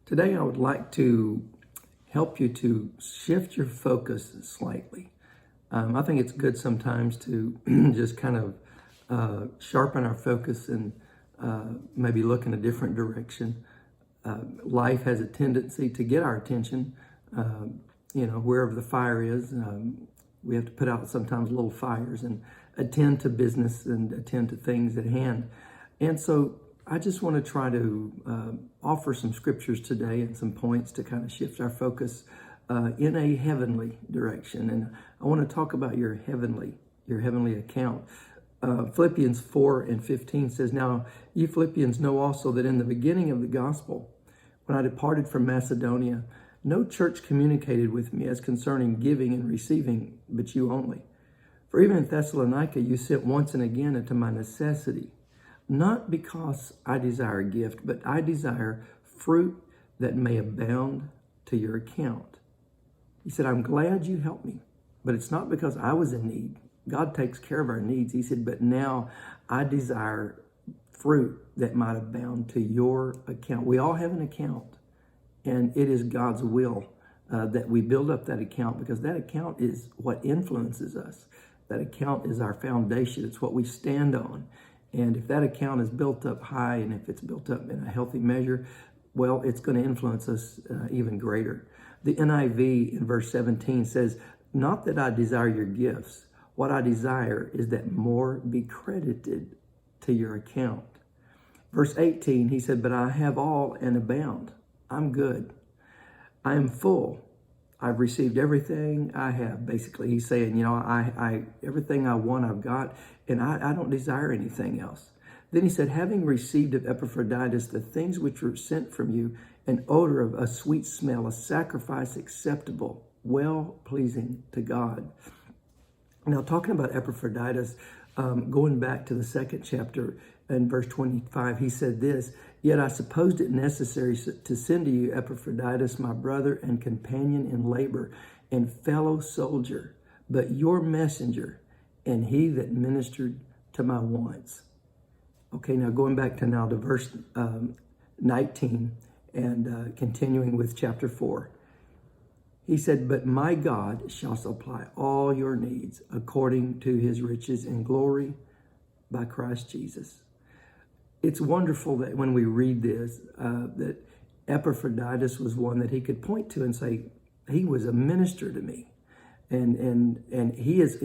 Today, I would like to help you to shift your focus slightly. I think it's good sometimes to just kind of sharpen our focus and maybe look in a different direction. Life has a tendency to get our attention. Wherever the fire is, we have to put out sometimes little fires and attend to business and attend to things at hand. And so I just want to try to offer some scriptures today and some points to kind of shift our focus in a heavenly direction. And I want to talk about your heavenly account. Philippians 4:15 says, "Now ye Philippians know also that in the beginning of the gospel, when I departed from Macedonia, no church communicated with me as concerning giving and receiving, but you only. For even in Thessalonica you sent once and again unto my necessity, not because I desire a gift, but I desire fruit that may abound to your account." He said, "I'm glad you helped me, but it's not because I was in need. God takes care of our needs." He said, "But now I desire fruit that might abound to your account." We all have an account, and it is God's will that we build up that account, because that account is what influences us. That account is our foundation. It's what we stand on. And if that account is built up high, and if it's built up in a healthy measure, well, it's going to influence us even greater. The NIV in verse 17 says, "Not that I desire your gifts. What I desire is that more be credited to your account." Verse 18, he said, "But I have all and abound. I'm good. I am full. I've received everything I have." Basically, he's saying, I everything I want, I've got, and I don't desire anything else. Then he said, "Having received of Epaphroditus the things which were sent from you, an odor of a sweet smell, a sacrifice acceptable, well-pleasing to God." Now, talking about Epaphroditus, going back to the second chapter in verse 25, he said this, "Yet I supposed it necessary to send to you Epaphroditus, my brother and companion in labor and fellow soldier, but your messenger, and he that ministered to my wants." Okay, now going back to verse 19 and continuing with chapter 4. He said, "But my God shall supply all your needs according to his riches in glory by Christ Jesus." It's wonderful that when we read this, that Epaphroditus was one that he could point to and say, he was a minister to me. And he has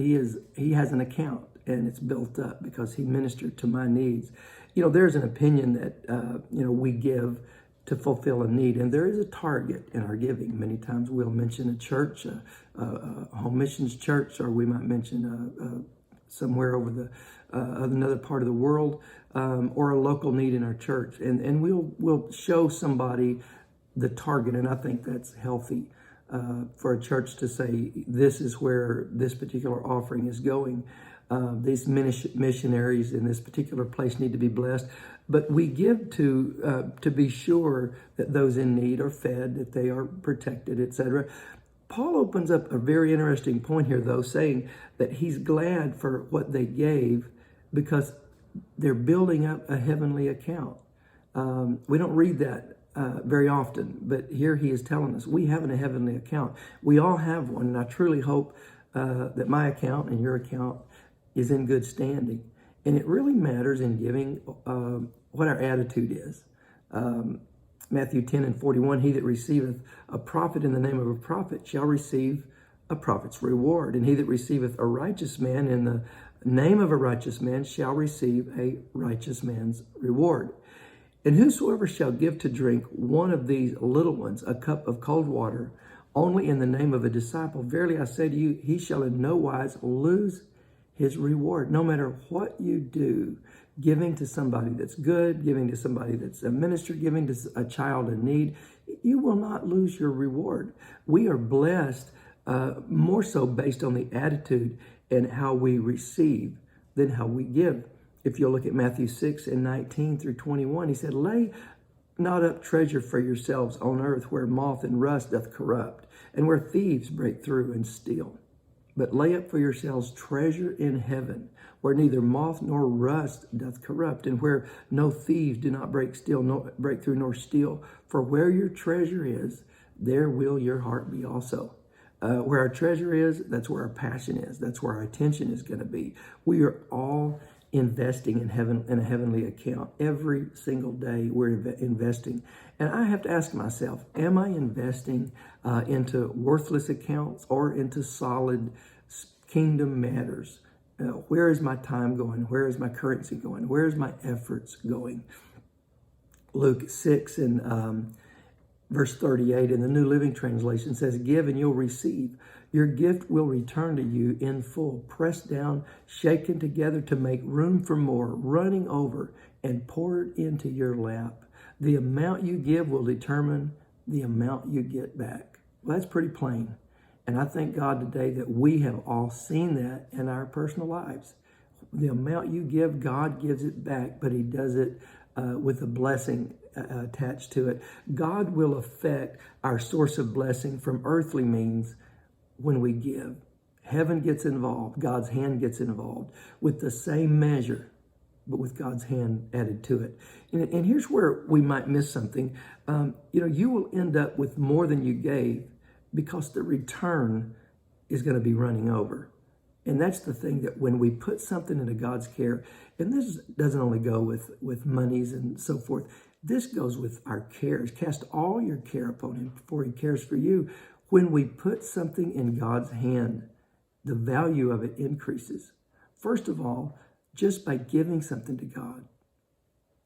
an account, and it's built up because he ministered to my needs. There's an opinion that, we give to fulfill a need, and there is a target in our giving. Many times we'll mention a church, a home missions church, or we might mention somewhere over another part of the world, or a local need in our church, and we'll show somebody the target. And I think that's healthy for a church to say, this is where this particular offering is going. These missionaries in this particular place need to be blessed. But we give to be sure that those in need are fed, that they are protected, etc. Paul opens up a very interesting point here, though, saying that he's glad for what they gave because they're building up a heavenly account. We don't read that very often, but here he is telling us we have a heavenly account. We all have one, and I truly hope that my account and your account is in good standing. And it really matters in giving what our attitude is. Matthew 10:41, "He that receiveth a prophet in the name of a prophet shall receive a prophet's reward. And he that receiveth a righteous man in the name of a righteous man shall receive a righteous man's reward. And whosoever shall give to drink one of these little ones a cup of cold water, only in the name of a disciple, verily I say to you, he shall in no wise lose his reward." No matter what you do, giving to somebody that's good, giving to somebody that's a minister, giving to a child in need, you will not lose your reward. We are blessed more so based on the attitude and how we receive than how we give. If you'll look at Matthew 6:19 through 21, he said, "Lay not up treasure for yourselves on earth, where moth and rust doth corrupt, and where thieves break through and steal. But lay up for yourselves treasure in heaven, where neither moth nor rust doth corrupt, and where no thieves do not break through nor steal. For where your treasure is, there will your heart be also. Where our treasure is, that's where our passion is. That's where our attention is going to be. We are all investing in heaven, in a heavenly account. Every single day we're investing. And I have to ask myself, am I investing into worthless accounts or into solid kingdom matters? Where is my time going? Where is my currency going? Where is my efforts going? Luke 6 and verse 38 in the New Living Translation says, give and you'll receive. Your gift will return to you in full, pressed down, shaken together to make room for more, running over and poured into your lap. The amount you give will determine the amount you get back. Well, that's pretty plain. And I thank God today that we have all seen that in our personal lives. The amount you give, God gives it back, but he does it with a blessing attached to it. God will affect our source of blessing from earthly means when we give. Heaven gets involved. God's hand gets involved with the same measure, but with God's hand added to it. And here's where we might miss something. You will end up with more than you gave because the return is going to be running over. And that's the thing, that when we put something into God's care, and this doesn't only go with monies and so forth, this goes with our cares. Cast all your care upon him, for he cares for you. When we put something in God's hand, the value of it increases. First of all, just by giving something to God,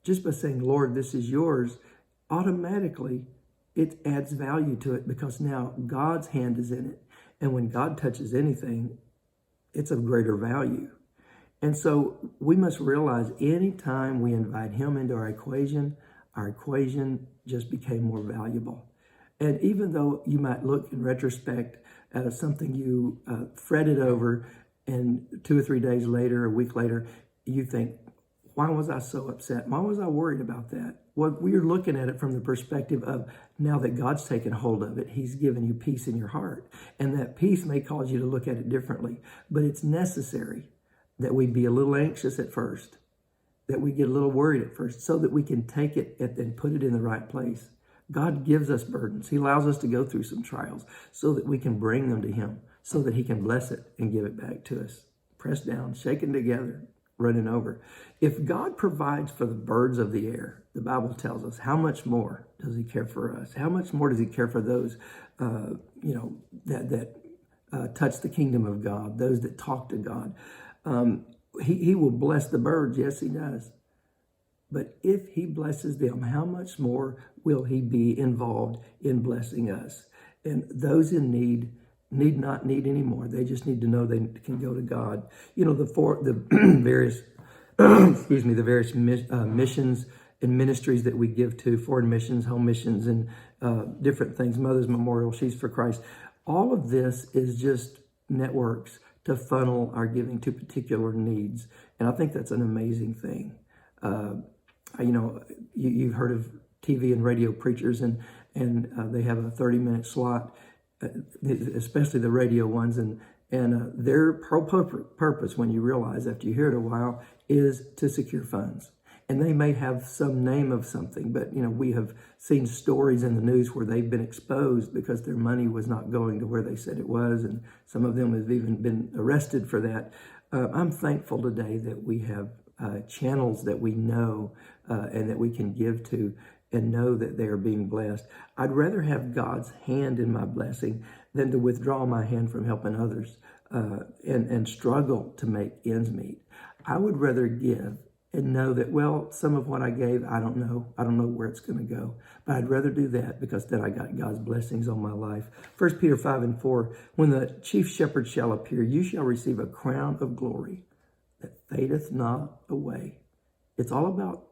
just by saying, Lord, this is yours, automatically it adds value to it because now God's hand is in it. And when God touches anything, it's of greater value. And so we must realize anytime we invite him into our equation just became more valuable. And even though you might look in retrospect at something you fretted over, and 2 or 3 days later, a week later, you think, why was I so upset? Why was I worried about that? Well, we're looking at it from the perspective of now that God's taken hold of it, he's given you peace in your heart. And that peace may cause you to look at it differently. But it's necessary that we be a little anxious at first, that we get a little worried at first, so that we can take it and put it in the right place. God gives us burdens. He allows us to go through some trials so that we can bring them to him, so that he can bless it and give it back to us. Pressed down, shaken together, running over. If God provides for the birds of the air, the Bible tells us, how much more does he care for us? How much more does he care for those, that touch the kingdom of God, those that talk to God? He will bless the birds. Yes, he does. But if he blesses them, how much more will he be involved in blessing us? And those in need not need anymore. They just need to know they can go to God. The various, the various missions and ministries that we give to, foreign missions, home missions, and different things, Mother's Memorial, She's for Christ. All of this is just networks to funnel our giving to particular needs. And I think that's an amazing thing. You've heard of TV and radio preachers, and they have a 30-minute slot, especially the radio ones, and their purpose, when you realize after you hear it a while, is to secure funds. And they may have some name of something, but we have seen stories in the news where they've been exposed because their money was not going to where they said it was, and some of them have even been arrested for that. I'm thankful today that we have channels that we know and that we can give to and know that they are being blessed. I'd rather have God's hand in my blessing than to withdraw my hand from helping others and struggle to make ends meet. I would rather give and know that, well, some of what I gave, I don't know where it's going to go. But I'd rather do that because then I got God's blessings on my life. 1 Peter 5:4, when the chief shepherd shall appear, you shall receive a crown of glory that fadeth not away. It's all about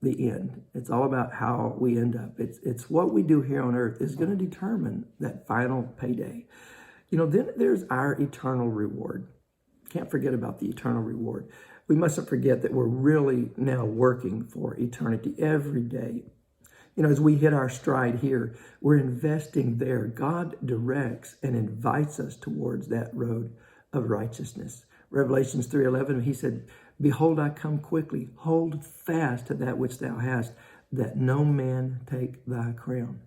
the end. It's all about how we end up. It's what we do here on earth is going to determine that final payday. Then there's our eternal reward. Can't forget about the eternal reward. We mustn't forget that we're really now working for eternity every day. As we hit our stride here, we're investing there. God directs and invites us towards that road of righteousness. Revelations 3:11, he said, behold, I come quickly. Hold fast to that which thou hast, that no man take thy crown.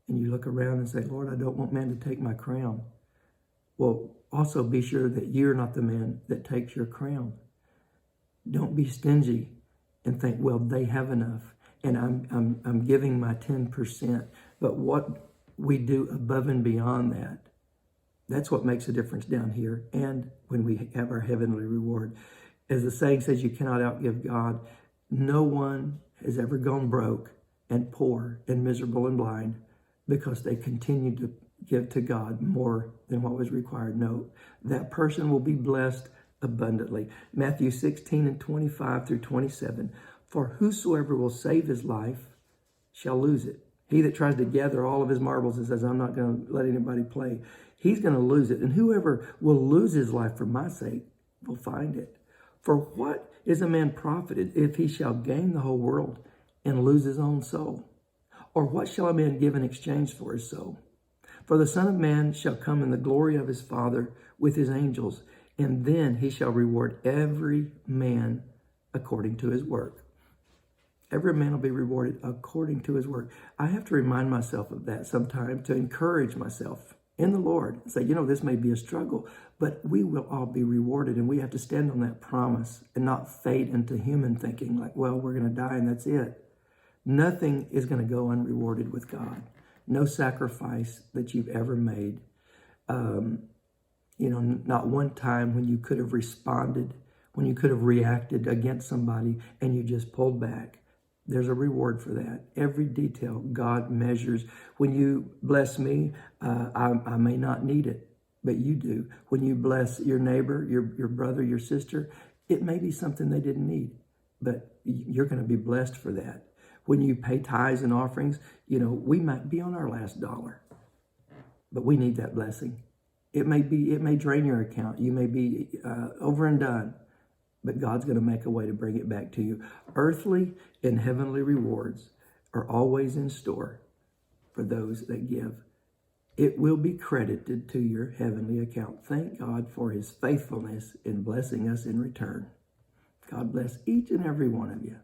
And you look around and say, Lord, I don't want man to take my crown. Well, also be sure that you're not the man that takes your crown. Don't be stingy and think, well, they have enough, and I'm giving my 10%. But what we do above and beyond that, that's what makes a difference down here and when we have our heavenly reward. As the saying says, you cannot outgive God. No one has ever gone broke and poor and miserable and blind because they continued to give to God more than what was required. No, that person will be blessed abundantly. Matthew 16:25 through 27. For whosoever will save his life shall lose it. He that tries to gather all of his marbles and says, I'm not going to let anybody play, he's going to lose it. And whoever will lose his life for my sake will find it. For what is a man profited if he shall gain the whole world and lose his own soul? Or what shall a man give in exchange for his soul? For the Son of Man shall come in the glory of his Father with his angels, and then he shall reward every man according to his work. Every man will be rewarded according to his work. I have to remind myself of that sometimes to encourage myself in the Lord and say, this may be a struggle, but we will all be rewarded. And we have to stand on that promise and not fade into human thinking like, well, we're going to die and that's it. Nothing is going to go unrewarded with God. No sacrifice that you've ever made. Not one time when you could have responded, when you could have reacted against somebody and you just pulled back. There's a reward for that. Every detail God measures. When you bless me, I may not need it, but you do. When you bless your neighbor, your brother, your sister, it may be something they didn't need, but you're going to be blessed for that. When you pay tithes and offerings, we might be on our last dollar, but we need that blessing. It may drain your account. You may be over and done, but God's going to make a way to bring it back to you. Earthly and heavenly rewards are always in store for those that give. It will be credited to your heavenly account. Thank God for his faithfulness in blessing us in return. God bless each and every one of you.